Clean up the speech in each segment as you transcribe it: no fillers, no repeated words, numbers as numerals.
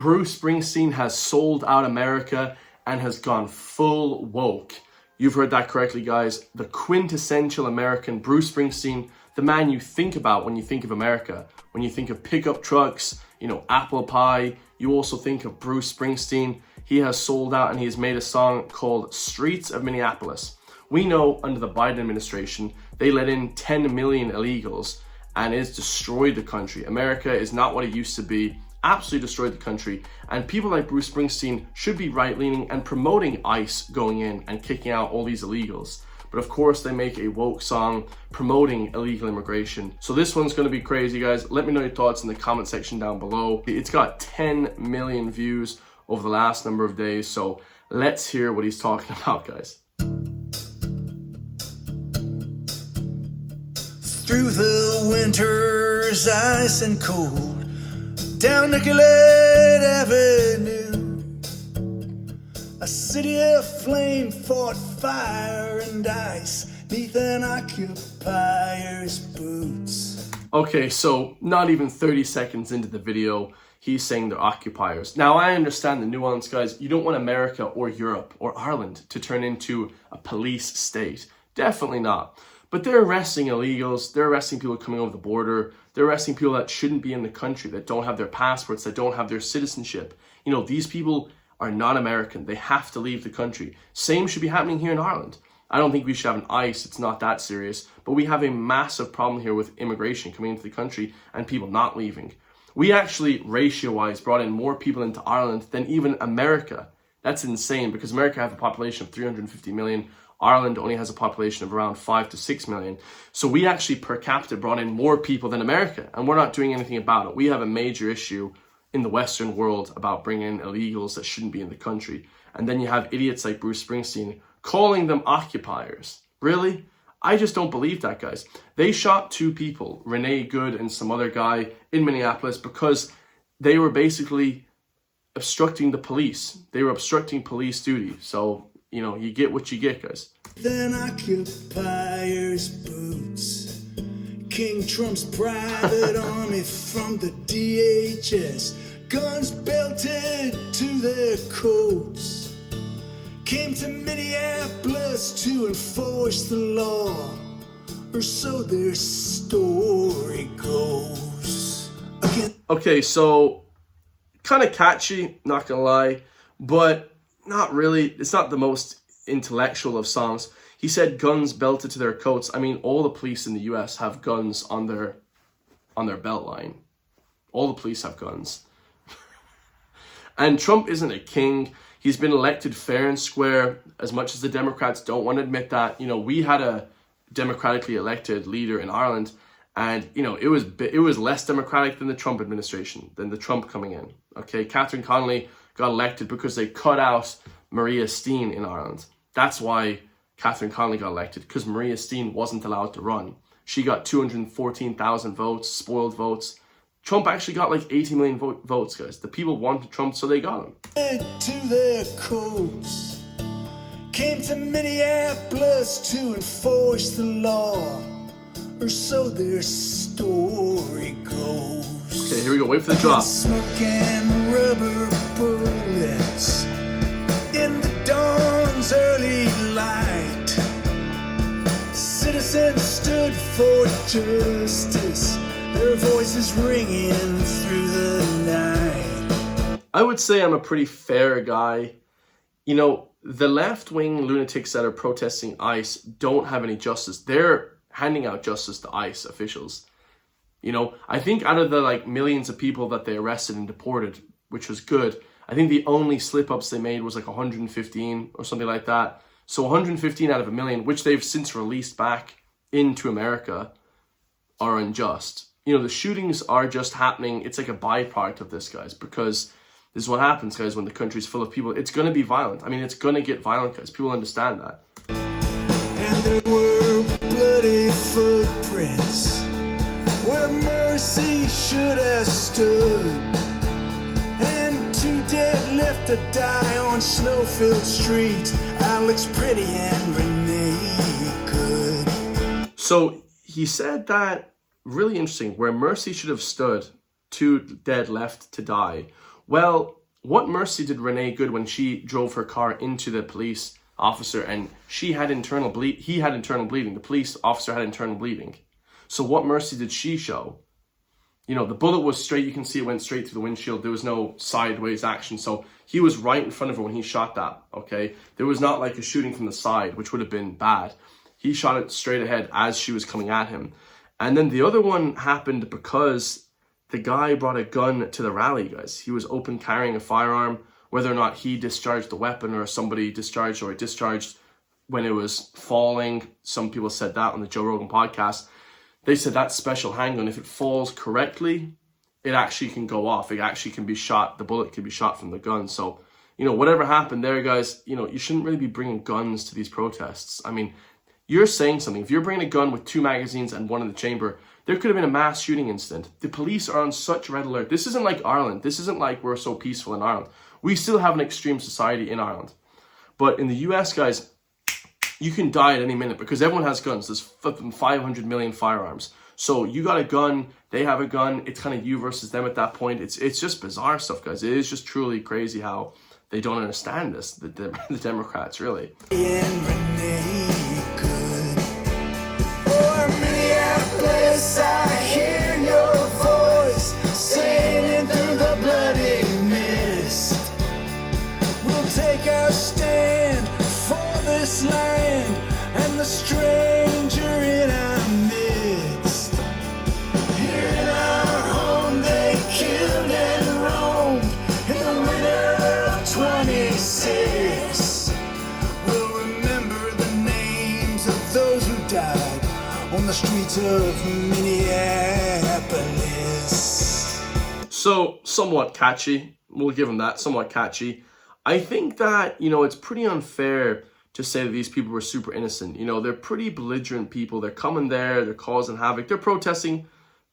Bruce Springsteen has sold out America and has gone full woke. You've heard that correctly, guys. The quintessential American, Bruce Springsteen, the man you think about when you think of America. When you think of pickup trucks, you know, apple pie, you also think of Bruce Springsteen. He has sold out and he has made a song called Streets of Minneapolis. We know under the Biden administration, they let in 10 million illegals and it's destroyed the country. America is not what it used to be. Absolutely destroyed the country, and people like Bruce Springsteen should be right-leaning and promoting ICE going in and kicking out all these illegals. But of course they make a woke song promoting illegal immigration. So this one's going to be crazy, guys. Let me know your thoughts in the comment section down below. It's got 10 million views over the last number of days, so let's hear what he's talking about, guys. Through the winter's ice and cold, down Nicollet Avenue, a city of flame fought fire and ice neath an occupier's boots. Okay, so not even 30 seconds into the video, he's saying they're occupiers. Now, I understand the nuance, guys. You don't want America or Europe or Ireland to turn into a police state. Definitely not. But they're arresting illegals, they're arresting people coming over the border, they're arresting people that shouldn't be in the country, that don't have their passports, that don't have their citizenship. You know, these people are not American. They have to leave the country. Same should be happening here in Ireland. I don't think we should have an ICE, it's not that serious, but we have a massive problem here with immigration coming into the country and people not leaving. We actually, ratio-wise, brought in more people into Ireland than even America. That's insane because America has a population of 350 million. Ireland only has a population of around 5 to 6 million. So we actually per capita brought in more people than America, and we're not doing anything about it. We have a major issue in the Western world about bringing in illegals that shouldn't be in the country. And then you have idiots like Bruce Springsteen calling them occupiers. Really? I just don't believe that, guys. They shot 2 people, Renee Good and some other guy in Minneapolis, because they were basically obstructing the police. They were obstructing police duty. So, you know, you get what you get, guys. Then occupier's boots, King Trump's private army from the DHS, guns belted to their coats, came to Minneapolis to enforce the law, or so their story goes. Okay, so kind of catchy, not gonna lie, but not really. It's not the most intellectual of songs. He said guns belted to their coats. I mean, all the police in the US have guns on their belt line. All the police have guns. And Trump isn't a king. He's been elected fair and square, as much as the Democrats don't want to admit that. You know, we had a democratically elected leader in Ireland, and, you know, it was less democratic than the Trump administration, than the Trump coming in. Okay, Catherine Connolly got elected because they cut out Maria Steen in Ireland. That's why Catherine Connolly got elected, because Maria Steen wasn't allowed to run. She got 214,000 votes, spoiled votes. Trump actually got like 80 million votes, guys. The people wanted Trump, so they got him. To their coats, came to Minneapolis to enforce the law, or so their story goes. Okay, here we go. Wait for the drop. Smoke and rubber bullets in the dawn's early light. Citizens stood for justice, their voices ringing through the night. I would say I'm a pretty fair guy. You know, the left-wing lunatics that are protesting ICE don't have any justice. They're handing out justice to ICE officials. You know, I think out of the like millions of people that they arrested and deported, which was good, I think the only slip-ups they made was like 115 or something like that. So 115 out of a million, which they've since released back into America, are unjust. You know, the shootings are just happening. It's like a byproduct of this, guys, because this is what happens, guys, when the country's full of people. It's going to be violent. I mean, it's going to get violent, guys. People understand that. And there were bloody footprints where mercy should have stood, and 2 dead left to die on snow-filled streets, Alex Pretty and Renee Good. So he said that, really interesting, where mercy should have stood, 2 dead left to die. Well, what mercy did Renee good when she drove her car into the police officer and he had internal bleeding, the police officer had internal bleeding. So what mercy did she show? You know, the bullet was straight, you can see it went straight through the windshield, there was no sideways action, so he was right in front of her when he shot that, okay? There was not like a shooting from the side, which would have been bad. He shot it straight ahead as she was coming at him. And then the other one happened because the guy brought a gun to the rally, guys. He was open carrying a firearm. Whether or not he discharged the weapon or somebody discharged or it discharged when it was falling, some people said that on the Joe Rogan podcast. They said that special handgun, if it falls correctly, it actually can go off. It actually can be shot. The bullet can be shot from the gun. So, you know, whatever happened there, guys, you know, you shouldn't really be bringing guns to these protests. I mean, you're saying something. If you're bringing a gun with 2 magazines and one in the chamber, there could have been a mass shooting incident. The police are on such red alert. This isn't like Ireland. This isn't like we're so peaceful in Ireland. We still have an extreme society in Ireland. But in the US, guys, you can die at any minute because everyone has guns. There's 500 million firearms. So you got a gun, they have a gun. It's kind of you versus them at that point. It's just bizarre stuff, guys. It is just truly crazy how they don't understand this, the Democrats, really. Minneapolis, I hear your voice singing through the bloody mist. We'll take our stand for this land and the stranger in our midst. Here in our home they killed and roamed in the winter of 26. We'll remember the names of those who died on the streets of Minneapolis. So, somewhat catchy. We'll give them that, somewhat catchy. I think that, you know, it's pretty unfair to say that these people were super innocent. You know, they're pretty belligerent people. They're coming there, they're causing havoc. They're protesting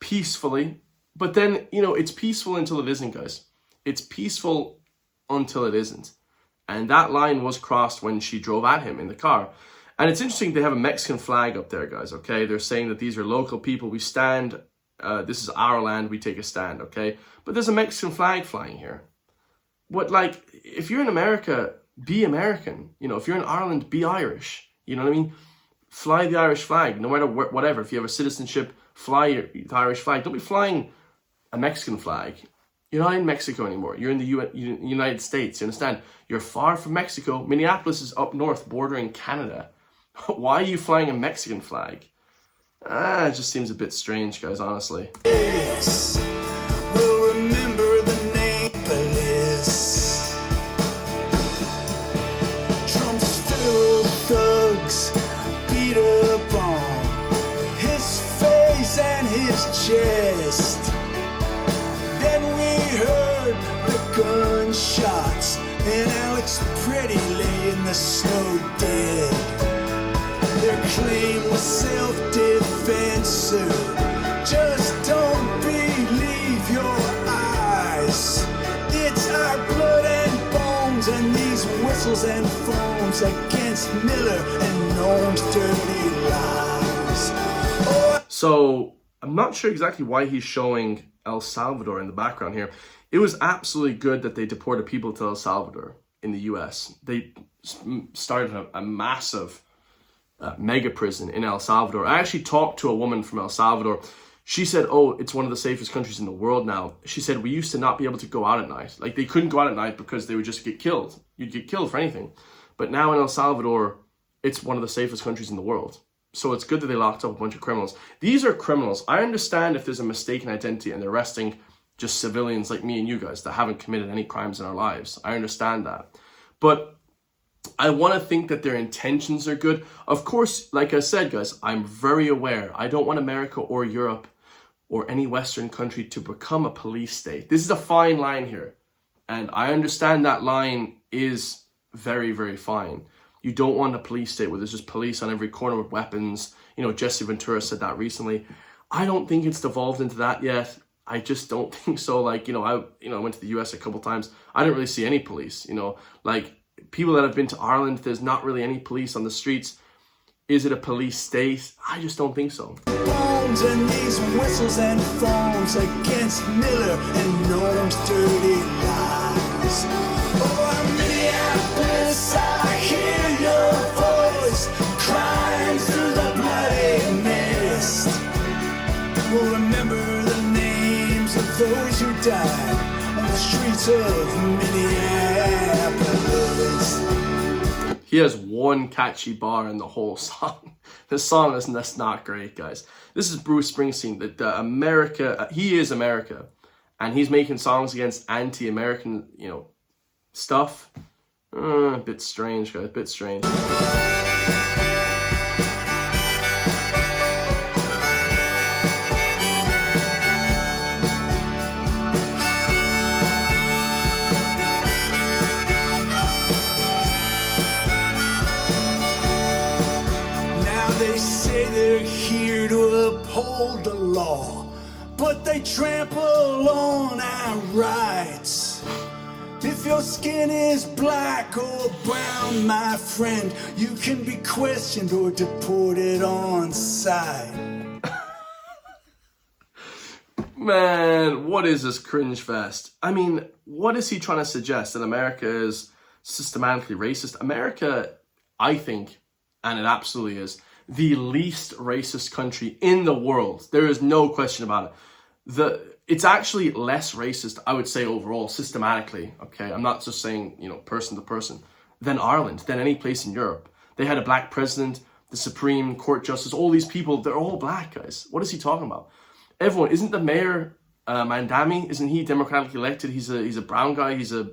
peacefully. But then, you know, it's peaceful until it isn't, guys. It's peaceful until it isn't. And that line was crossed when she drove at him in the car. And it's interesting, they have a Mexican flag up there, guys, okay? They're saying that these are local people. We stand, this is our land, we take a stand, okay? But there's a Mexican flag flying here. What, like, if you're in America, be American. You know, if you're in Ireland, be Irish. You know what I mean? Fly the Irish flag, no matter whatever. If you have a citizenship, fly the Irish flag. Don't be flying a Mexican flag. You're not in Mexico anymore. You're in the United States, you understand? You're far from Mexico. Minneapolis is up north, bordering Canada. Why are you flying a Mexican flag? It just seems a bit strange, guys, honestly. Yes, we'll remember the Minneapolis. Trump's filled thugs beat up on his face and his chest. Then we heard the gunshots and Alex Pretty lay in the snow dead. Their claim was self-defense, sir. Just don't believe your eyes. It's our blood and bones and these whistles and foams against Miller and Noam's dirty lies. So, I'm not sure exactly why he's showing El Salvador in the background here. It was absolutely good that they deported people to El Salvador in the US. They started a massive mega prison in El Salvador. I actually talked to a woman from El Salvador. She said, oh, it's one of the safest countries in the world now. She said, we used to not be able to go out at night. Like, they couldn't go out at night because they would just get killed. You'd get killed for anything. But now in El Salvador, it's one of the safest countries in the world. So it's good that they locked up a bunch of criminals. These are criminals. I understand if there's a mistaken identity and they're arresting just civilians like me and you guys that haven't committed any crimes in our lives. I understand that. But I want to think that their intentions are good. Of course, like I said, guys, I'm very aware. I don't want America or Europe or any Western country to become a police state. This is a fine line here. And I understand that line is very, very fine. You don't want a police state where there's just police on every corner with weapons. You know, Jesse Ventura said that recently. I don't think it's devolved into that yet. I just don't think so. Like, I went to the US a couple times. I didn't really see any police, like people that have been to Ireland, there's not really any police on the streets. Is it a police state? I just don't think so. Bones and these whistles and foams against Miller and Noam's dirty lies. died on the streets of Minneapolis. He has one catchy bar in the whole song. This song is that's not great, guys. This is Bruce Springsteen. The America, he is America, and he's making songs against anti-American, stuff. A bit strange, guys. A bit strange. They say they're here to uphold the law, but they trample on our rights. If your skin is black or brown, my friend, you can be questioned or deported on sight. Man, what is this cringe fest? I mean, what is he trying to suggest? That America is systematically racist? America, I think, and it absolutely is, the least racist country in the world. There is no question about it. It's actually less racist, I would say, overall, systematically, okay? I'm not just saying, person to person, than Ireland, than any place in Europe. They had a black president, the Supreme Court Justice, all these people, they're all black, guys. What is he talking about? Everyone, isn't the mayor, Mandami, isn't he democratically elected? He's a brown guy, he's a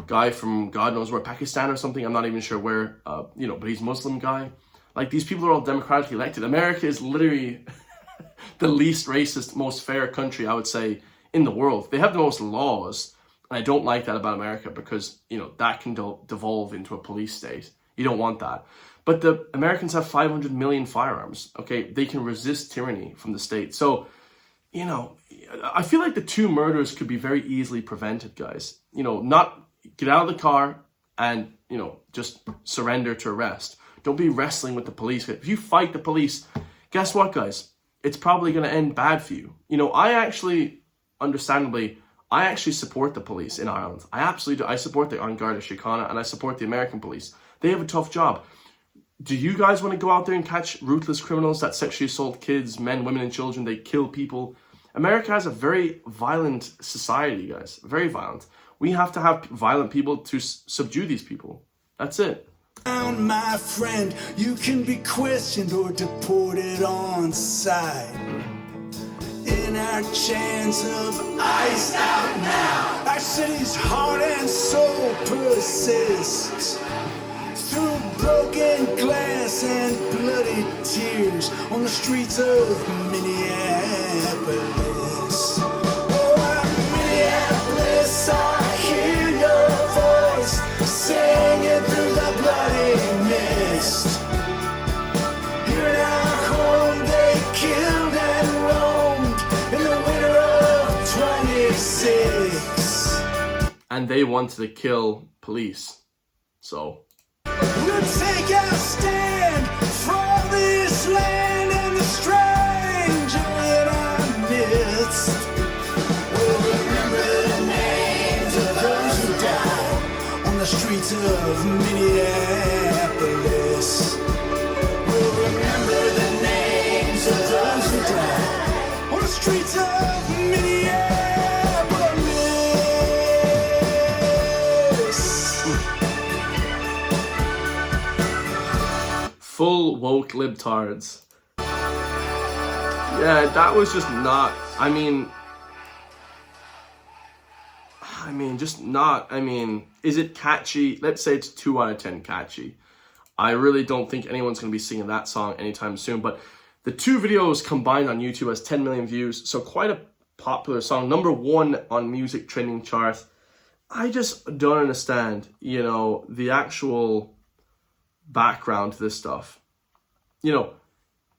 guy from God knows where, Pakistan or something, I'm not even sure where, but he's a Muslim guy. Like, these people are all democratically elected. America is literally the least racist, most fair country, I would say, in the world. They have the most laws, and I don't like that about America because, that can devolve into a police state. You don't want that. But the Americans have 500 million firearms, okay? They can resist tyranny from the state. So, I feel like the two murders could be very easily prevented, guys. Not get out of the car and, just surrender to arrest. Don't be wrestling with the police. If you fight the police, guess what, guys? It's probably going to end bad for you. I actually support the police in Ireland. I absolutely do. I support the An Garda Síochána and I support the American police. They have a tough job. Do you guys want to go out there and catch ruthless criminals that sexually assault kids, men, women, and children? They kill people. America has a very violent society, guys. Very violent. We have to have violent people to subdue these people. That's it. My friend, you can be questioned or deported on sight. In our chance of iced out now, our city's heart and soul persists. Through broken glass and bloody tears on the streets of Minneapolis. Oh, Minneapolis, I hear your voice singing through the bloody mist. Here in our home they killed and roamed in the winter of 26. And they wanted to kill police. So we'll take our stand for this land and the stranger in our midst. We'll remember the names of those who died on the streets of Minneapolis. We'll remember the names of those who died on the streets of Minneapolis. full woke libtards. Yeah, that was just not, is it catchy? Let's say it's 2 out of 10 catchy. I really don't think anyone's going to be singing that song anytime soon, but the two videos combined on YouTube has 10 million views, so quite a popular song. #1 on music trending charts. I just don't understand, the actual background to this stuff.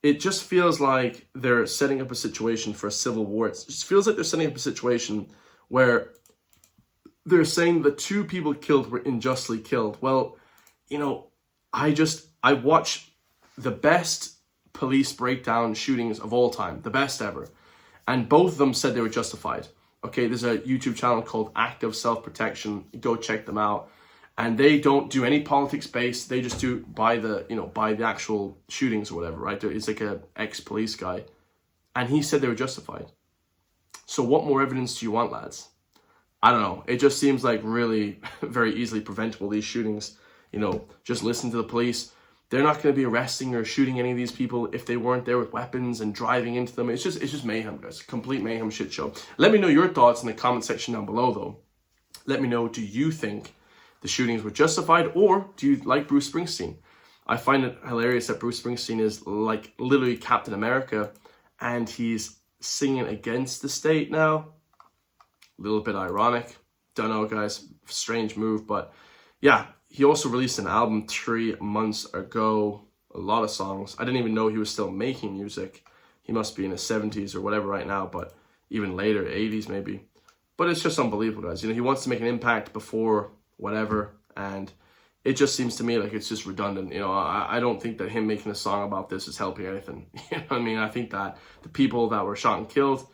It just feels like they're setting up a situation for a civil war. It just feels like they're setting up a situation where they're saying the 2 people killed were unjustly killed. Well, I watch the best police breakdown shootings of all time, the best ever. And both of them said they were justified. Okay, there's a YouTube channel called Active Self-Protection. Go check them out. And they don't do any politics based. They just do by the actual shootings or whatever, right? It's like a ex-police guy. And he said they were justified. So what more evidence do you want, lads? I don't know. It just seems like really very easily preventable, these shootings. You know, just listen to the police. They're not going to be arresting or shooting any of these people if they weren't there with weapons and driving into them. It's just mayhem, guys. Complete mayhem shit show. Let me know your thoughts in the comment section down below, though. Let me know, do you think the shootings were justified, or do you like Bruce Springsteen? I find it hilarious that Bruce Springsteen is like literally Captain America and he's singing against the state now. A little bit ironic. Don't know, guys. Strange move, but yeah. He also released an album 3 months ago. A lot of songs. I didn't even know he was still making music. He must be in his 70s or whatever right now, but even later, 80s maybe. But it's just unbelievable, guys. You know, he wants to make an impact before whatever, and it just seems to me like it's just redundant. You know, I don't think that him making a song about this is helping anything. You know what I mean? I think that the people that were shot and killed,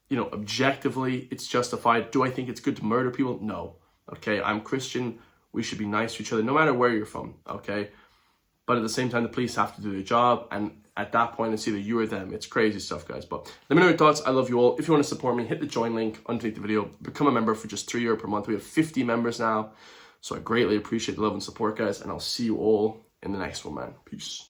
you know, objectively, it's justified. Do I think it's good to murder people? No. Okay, I'm Christian. We should be nice to each other, no matter where you're from, okay? But at the same time, the police have to do their job, and at that point, it's either you or them. It's crazy stuff, guys. But let me know your thoughts. I love you all. If you want to support me, hit the join link underneath the video. Become a member for just €3 per month. We have 50 members now, so I greatly appreciate the love and support, guys, and I'll see you all in the next one, man. Peace.